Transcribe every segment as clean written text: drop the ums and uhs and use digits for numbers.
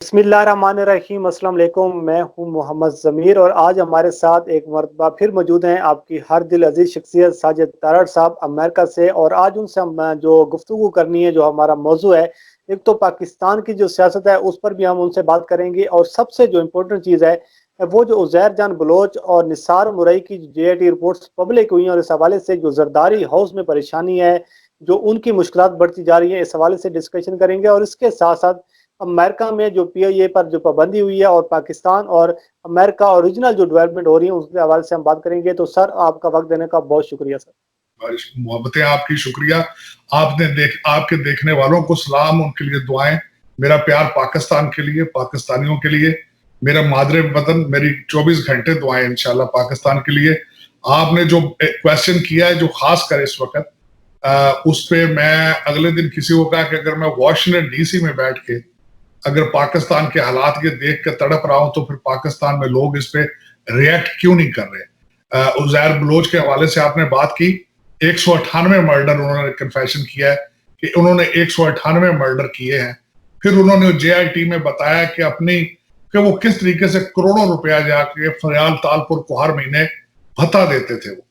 बिस्मिल्लाहिर्रहमानिर्रहीम, अस्सलाम वालेकुम। मैं हूं मोहम्मद ज़मीर और आज हमारे साथ एक मरतबा फिर मौजूद हैं आपकी हर दिल अजीज शख्सियत साजिद तारड़ साहब अमेरिका से। और आज उनसे हम जो गुफ्तगू करनी है, जो हमारा मौजू है, एक तो पाकिस्तान की जो सियासत है उस पर भी हम उनसे बात करेंगे, और सबसे जो इम्पोर्टेंट चीज़ है वो जो उज़ैर जान बलोच और निसार मुरई की JIT रिपोर्ट्स पब्लिक हुई हैं, और इस हवाले से जो जरदारी हाउस में परेशानी है, जो उनकी मुश्किलात बढ़ती जा रही है, इस हवाले से डिस्कशन करेंगे। और इसके साथ साथ अमेरिका में जो PIA पर जो पाबंदी हुई है, और पाकिस्तान और अमेरिका ओरिजिनल जो डेवलपमेंट हो रही है उसके हवाले से हम बात करेंगे। तो सर, आपका वक्त देने का बहुत शुक्रिया सर। मोहब्बतें आपकी, शुक्रिया। आपके देखने वालों को सलाम, उनके लिए दुआएं। मेरा प्यार पाकिस्तान के लिए, पाकिस्तानियों के लिए, मेरा मादरे वतन, मेरी 24 घंटे दुआएं इंशाल्लाह पाकिस्तान के लिए। आपने जो क्वेश्चन किया है, जो खास कर इस वक्त, उस पे मैं अगले दिन किसी को कहा कि अगर मैं वॉशिंगटन DC में बैठ के अगर पाकिस्तान के हालात के देख के तड़प रहा हूं, तो फिर पाकिस्तान में लोग इस पे रिएक्ट क्यों नहीं कर रहे। उज़ैर बलोच के हवाले से आपने बात की, 198 मर्डर उन्होंने कन्फेशन किया है कि उन्होंने 198 मर्डर किए हैं। फिर उन्होंने JIT में बताया कि वो किस तरीके से करोड़ों रुपया जाके फरियाल तालपुर को हर महीने भत्ता देते थे। वो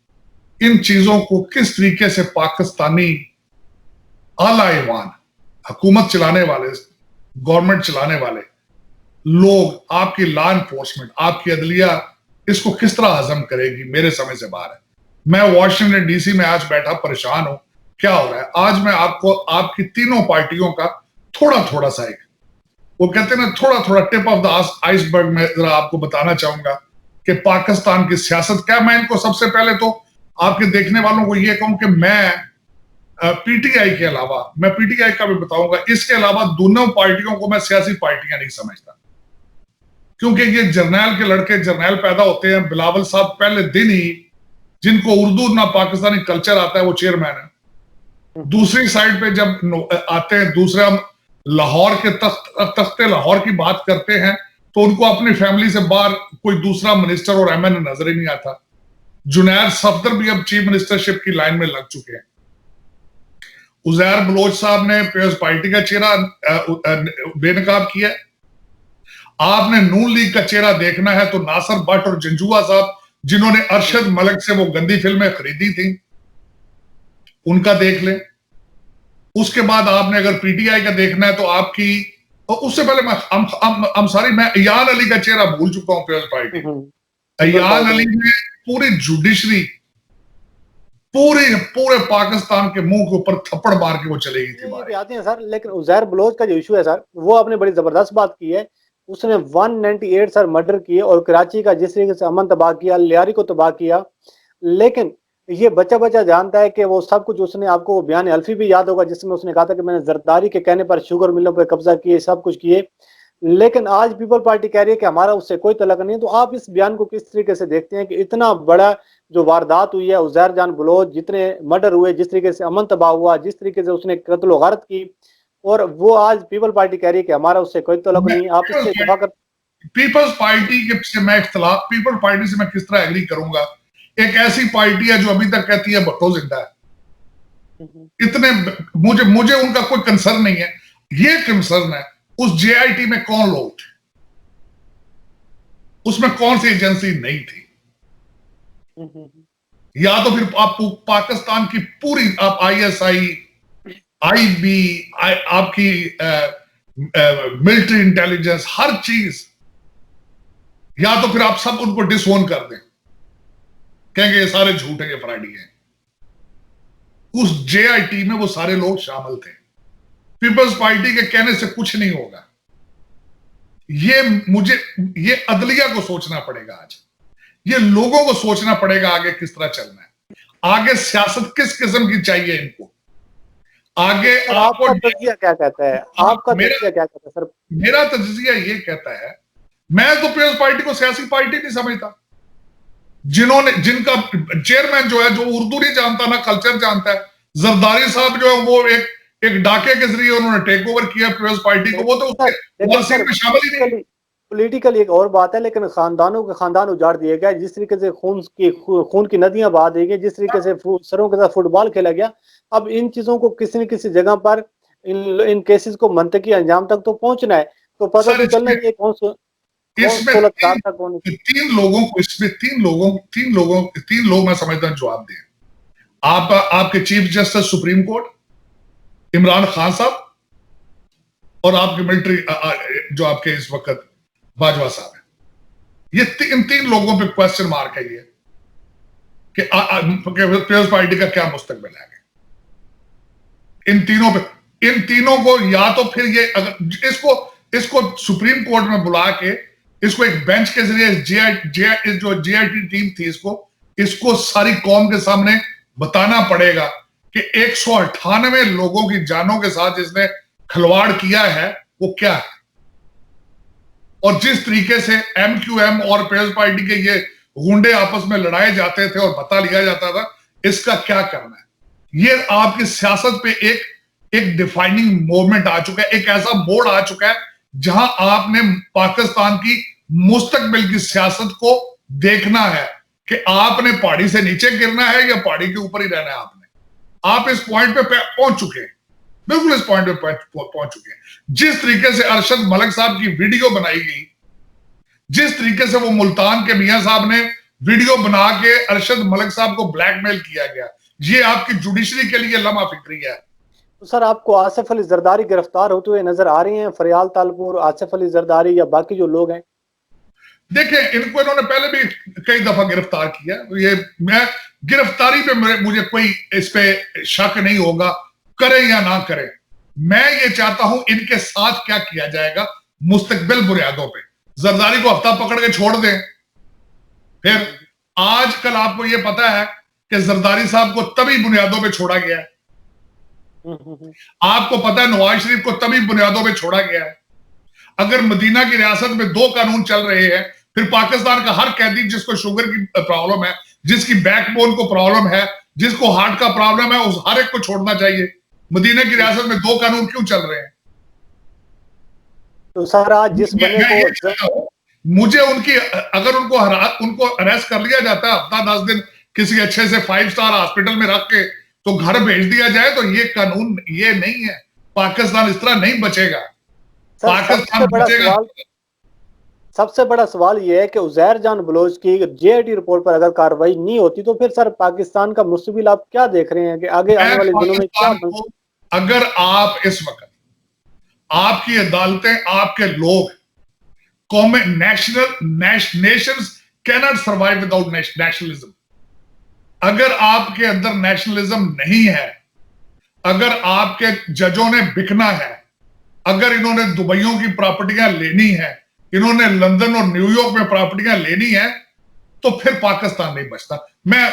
इन चीजों को किस तरीके से पाकिस्तानी आला ईमान, हुकूमत चलाने वाले, गवर्नमेंट चलाने वाले लोग, आपकी लॉ एनफोर्समेंट, आपकी अदलिया इसको किस तरह हजम करेगी, मेरे समझ से बाहर है। मैं वॉशिंगटन DC में आज बैठा परेशान हूं, क्या हो रहा है। आज मैं आपको आपकी तीनों पार्टियों का थोड़ा थोड़ा सा, एक वो कहते हैं ना, थोड़ा थोड़ा टिप ऑफ द आइसबर्ग में जरा आपको बताना चाहूंगा कि पाकिस्तान की सियासत क्या। मैं इनको सबसे पहले तो आपके देखने वालों को यह कहूं कि मैं PTI के अलावा, मैं PTI का भी बताऊंगा, इसके अलावा दोनों पार्टियों को मैं सियासी पार्टियां नहीं समझता, क्योंकि ये जर्नैल के लड़के जर्नैल पैदा होते हैं। बिलावल साहब पहले दिन ही, जिनको उर्दू ना पाकिस्तानी कल्चर आता है, वो चेयरमैन है। दूसरी साइड पे जब आते हैं, दूसरा लाहौर के तख्ते लाहौर की बात करते हैं, तो उनको अपनी फैमिली से बाहर कोई दूसरा मिनिस्टर और MN नजर ही नहीं आता। जुनैद सफदर भी अब चीफ मिनिस्टरशिप की लाइन में लग चुके हैं। उज़ैर बलोच साहब ने पीपल्स पार्टी का चेहरा बेनकाब किया। आपने नून लीग का चेहरा देखना है तो नासिर भट्ट और जंजुआ साहब, जिन्होंने अरशद मलिक से वो गंदी फिल्में खरीदी थी, उनका देख ले। उसके बाद आपने अगर PTI का देखना है तो आपकी, और उससे पहले मैं अयान अली का चेहरा भूल चुका हूं। पीपल्स पार्टी, अयान अली ने पूरी जुडिशरी, पूरे पाकिस्तान के मुंह के ऊपर थप्पड़ मार के वो चलेगी थी बाहर। आते हैं सर, लेकिन उज़ैर बलोच का जो इशू है सर, वो आपने बड़ी जबरदस्त बात की है। उसने 198 सर मर्डर किए, और कराची का जिस तरीके से अमन तबाह किया, लियारी को तबाह किया। लेकिन ये बच्चा बच्चा जानता है कि वो सब कुछ, उसने आपको बयान अल्फी भी याद होगा जिसमें उसने कहा था कि मैंने जरदारी के कहने पर शुगर मिलों पर कब्जा किए, सब कुछ किए। लेकिन आज पीपल पार्टी कह रही है कि हमारा उससे कोई तलक नहीं है। तो आप इस बयान को किस तरीके से देखते हैं कि इतना बड़ा जो वारदात हुई है, उज़ैर जान बलोच, जितने मर्डर हुए, जिस तरीके से अमन तबाह हुआ, जिस तरीके से उसने कत्ल गारत की, और वो आज पीपल पार्टी कह रही है कि हमारा उससे कोई तलक नहीं। आप इससे इत्तेफाक कर? पीपल्स पार्टी के से मैं इख्तिलाफ, पीपल पार्टी से मैं किस तरह एग्री करूंगा। एक ऐसी पार्टी है जो अभी तक कहती है भुट्टो जिंदा है। इतने मुझे उनका कोई कंसर्न नहीं है। ये कंसर्न है उस JIT में कौन लोग थे, उसमें कौन सी एजेंसी नहीं थी। या तो फिर आप पाकिस्तान की पूरी, आप ISI, IB, आपकी मिलिट्री इंटेलिजेंस, हर चीज, या तो फिर आप सब उनको डिसओन कर दें, कहेंगे ये सारे झूठ है, ये फ्रॉडी है। उस JIT में वो सारे लोग शामिल थे। पीपल्स पार्टी के कहने से कुछ नहीं होगा। ये अदलिया को सोचना पड़ेगा आज, ये लोगों को सोचना पड़ेगा आगे किस तरह चलना है, आगे सियासत किस किस्म की चाहिए इनको। आगे आपका तजिया क्या कहता है? आपका तजिया क्या कहता है सर? मेरा तजिया ये कहता है, मैं तो पीपल्स पार्टी को सियासी पार्टी नहीं समझता। जिनका चेयरमैन जो है, जो उर्दू नहीं जानता ना कल्चर जानता है, जरदारी साहब जो है, वो एक डाके के जरिए उन्होंने टेक ओवर किया पीपल्स पार्टी को, वो तो उसके में शामिल ही नहीं। पॉलिटिकल एक और बात है, लेकिन खानदानों के खानदान उजाड़ दिए गए, जिस तरीके से खून की नदियां बहा दी गई, जिस तरीके से सरों के साथ फुटबॉल खेला गया। अब इन चीजों को किसी न किसी जगह पर इन केसेस को मंतकी अंजाम तक तो पहुंचना है। तो पता तो चलना चाहिए कौन इसमें था कौन। तीन लोगों को, इसमें तीन लोग मैं समझता हूं जवाब दें। आपके chief justice supreme court Imran Khan साहब, और आपके मिलिट्री जो आपके इस वक्त बाजवा साहब है। ये इन तीन लोगों पे क्वेश्चन मार्क है ये कि पीपल्स पार्टी का क्या मुस्तकबिल है। इन तीनों को या तो फिर ये अगर इसको सुप्रीम कोर्ट में बुला के इसको एक बेंच के जरिए जो जेआईटी टीम थी इसको सारी कौम के सामने बताना पड़ेगा कि 198 लोगों की जानों के साथ जिसने खिलवाड़ किया है वो क्या है, और जिस तरीके से एमक्यूएम और पीपल्स पार्टी के ये गुंडे आपस में लड़ाए जाते थे और बता लिया जाता था, इसका क्या करना है। ये आपकी सियासत पे एक डिफाइनिंग मोमेंट आ चुका है, एक ऐसा मोड़ आ चुका है जहां आपने पाकिस्तान की मुस्तकबिल की सियासत को देखना है कि आपने पहाड़ी से नीचे गिरना है या पहाड़ी के ऊपर ही रहना है। आप इस पॉइंट पे पहुंच चुके हैं, बिल्कुल इस पॉइंट पे पहुंच चुके हैं। जिस तरीके से अरशद मलिक साहब की वीडियो बनाई गई, जिस तरीके से वो मुल्तान के मियां साहब ने वीडियो बना के अरशद मलिक साहब को ब्लैकमेल किया गया, ये आपकी जुडिशरी के लिए लम्हा फिक्री है। तो सर आपको आसिफ अली जरदारी गिरफ्तार होते हुए नजर आ रहे हैं? फरियाल तालपुर, आसिफ अली जरदारी या बाकी जो लोग हैं? देखें, इनको इन्होंने पहले भी कई दफा गिरफ्तार किया। ये मैं गिरफ्तारी पे मुझे कोई इस पे शक नहीं होगा, करें या ना करें। मैं ये चाहता हूं इनके साथ क्या किया जाएगा मुस्तकबिल बुनियादों पे। जरदारी को हफ्ता पकड़ के छोड़ दें, फिर आजकल आपको ये पता है कि जरदारी साहब को तभी बुनियादों पे छोड़ा गया है। आपको पता है नवाज शरीफ को तभी बुनियादों पे छोड़ा गया है। अगर मदीना की रियासत में 2 कानून चल रहे हैं, फिर पाकिस्तान का हर कैदी जिसको शुगर की प्रॉब्लम है, जिसकी बैकबोन को प्रॉब्लम है, जिसको हार्ट का प्रॉब्लम है, उस हर एक को छोड़ना चाहिए। मदीना की रियासत में 2 कानून क्यों चल रहे हैं? तो सर आज जिस बने को मुझे अगर उनको अरेस्ट कर लिया जाता है हफ्ता 10 दिन किसी अच्छे से 5 स्टार हॉस्पिटल में रख के तो घर भेज दिया जाए, तो ये कानून ये नहीं है। पाकिस्तान इस तरह नहीं बचेगा। पाकिस्तान बचेगा। सबसे बड़ा सवाल यह है कि उजैर जान बलोच की जेआईटी रिपोर्ट पर अगर कार्रवाई नहीं होती तो फिर सर पाकिस्तान का मुस्तकबिल आप क्या देख रहे हैं कि आगे आने वाले दिनों में क्या? अगर आप इस वक्त आपकी अदालतें, आपके लोग, Nations cannot survive without nationalism. अगर आपके अंदर नेशनलिज्म नहीं है, अगर आपके जजों ने बिकना है, अगर इन्होंने दुबईयों की प्रॉपर्टियां लेनी है, इन्होंने लंदन और न्यूयॉर्क में प्रॉपर्टियां लेनी है, तो फिर पाकिस्तान नहीं बचता।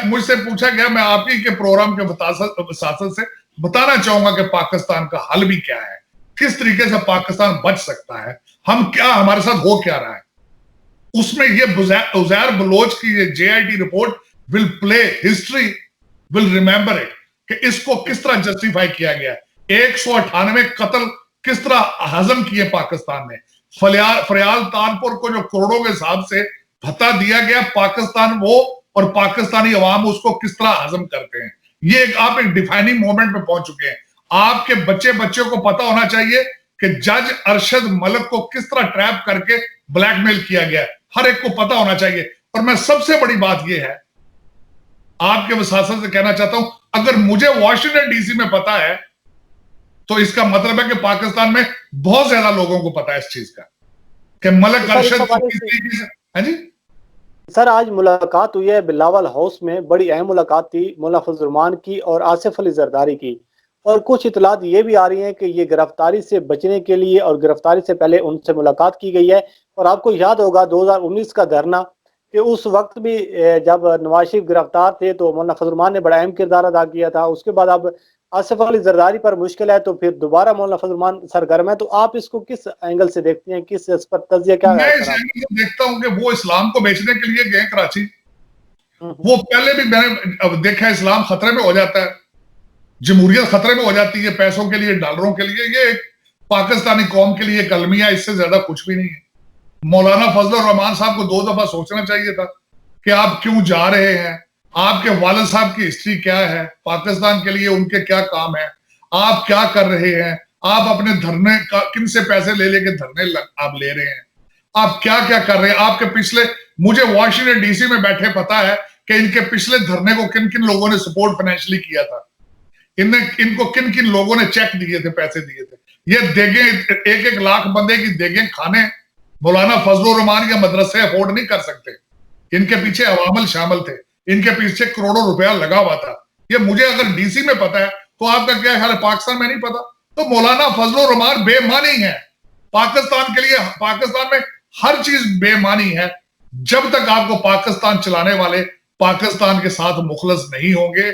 मुझसे पूछा गया, मैं आप ही के प्रोग्राम के वसासत से बताना चाहूंगा कि पाकिस्तान का हल भी क्या है, किस तरीके से पाकिस्तान बच सकता है, हमारे साथ हो क्या रहा है। उसमें ये उजैर बलोच की ये JIT report will play history, will remember it, कि इसको किस तरह जस्टिफाई किया गया। 198 कत्ल किस तरह हजम किए पाकिस्तान ने। फरियाल तानपुर को जो करोड़ों के हिसाब से भत्ता दिया गया, पाकिस्तान वो और पाकिस्तानी अवाम उसको किस तरह हजम करते हैं। ये आप एक डिफाइनिंग मोमेंट पे पहुंच चुके हैं। आपके बच्चे को पता होना चाहिए कि जज अरशद मलिक को किस तरह ट्रैप करके ब्लैकमेल किया गया, हर एक को पता होना चाहिए। और मैं सबसे बड़ी बात यह है, आपके वसासत से कहना चाहता हूं, अगर मुझे वॉशिंगटन डीसी में पता है तो इसका मतलब है कि पाकिस्तान में बहुत ज्यादा लोगों को पता है इस चीज का कि मलिक अरशद हाँ जी सर आज मुलाकात हुई है बिलावल हाउस में, बड़ी अहम मुलाकात थी मौलाना फजल रहमान की और आसिफ अली जरदारी की, और कुछ इतलात ये भी आ रही हैं कि ये गिरफ्तारी से बचने के लिए और गिरफ्तारी से पहले उनसे मुलाकात की गई है। और आपको याद होगा 2019 का धरना, कि उस वक्त भी जब नवाज शरीफ गिरफ्तार थे तो मौलाना फजल रहमान ने बड़ा अहम किरदार अदा किया था। उसके बाद अब आसिफ अली जरदारी पर मुश्किल है तो फिर दोबारा मौलाना फजल रहमान सरगर्म है। तो आप इसको किस एंगल से देखते हैं, किस इस पर तजिया क्या मैं देखता हूं कि वो इस्लाम को बेचने के लिए गए कराची। वो पहले भी मैंने अब देखा है, इस्लाम खतरे में हो जाता है, जमहूरियत खतरे में हो जाती है पैसों के लिए, डॉलरों के लिए। ये पाकिस्तानी कौम के लिए एक अलमिया, इससे ज्यादा कुछ भी नहीं है। मौलाना फजल रहमान साहब को 2 दफा सोचना चाहिए था कि आप क्यों जा रहे हैं, आपके वालिद साहब की हिस्ट्री क्या है, पाकिस्तान के लिए उनके क्या काम है, आप क्या कर रहे हैं, आप अपने धरने का किन से पैसे ले लेके धरने आप ले रहे हैं, आप क्या क्या कर रहे हैं। आपके पिछले, मुझे वॉशिंगटन डीसी में बैठे पता है कि इनके पिछले धरने को किन किन लोगों ने सपोर्ट फाइनेंशियली किया था, इनको किन किन लोगों ने चेक दिए थे, पैसे दिए थे। ये देगे 1-1 लाख बंदे की देगे खाने मौलाना फजलुर रहमान या मदरसे अफोर्ड नहीं कर सकते। इनके पीछे अवामल शामिल थे, इनके पीछे करोड़ों रुपया लगा हुआ था। ये मुझे अगर डीसी में पता है तो आपका क्या ख्याल है पाकिस्तान में नहीं पता? तो मौलाना फजलुर रहमान बेमानी है पाकिस्तान के लिए। पाकिस्तान में हर चीज बेमानी है। जब तक आपको पाकिस्तान चलाने वाले पाकिस्तान के साथ मुखलस नहीं होंगे,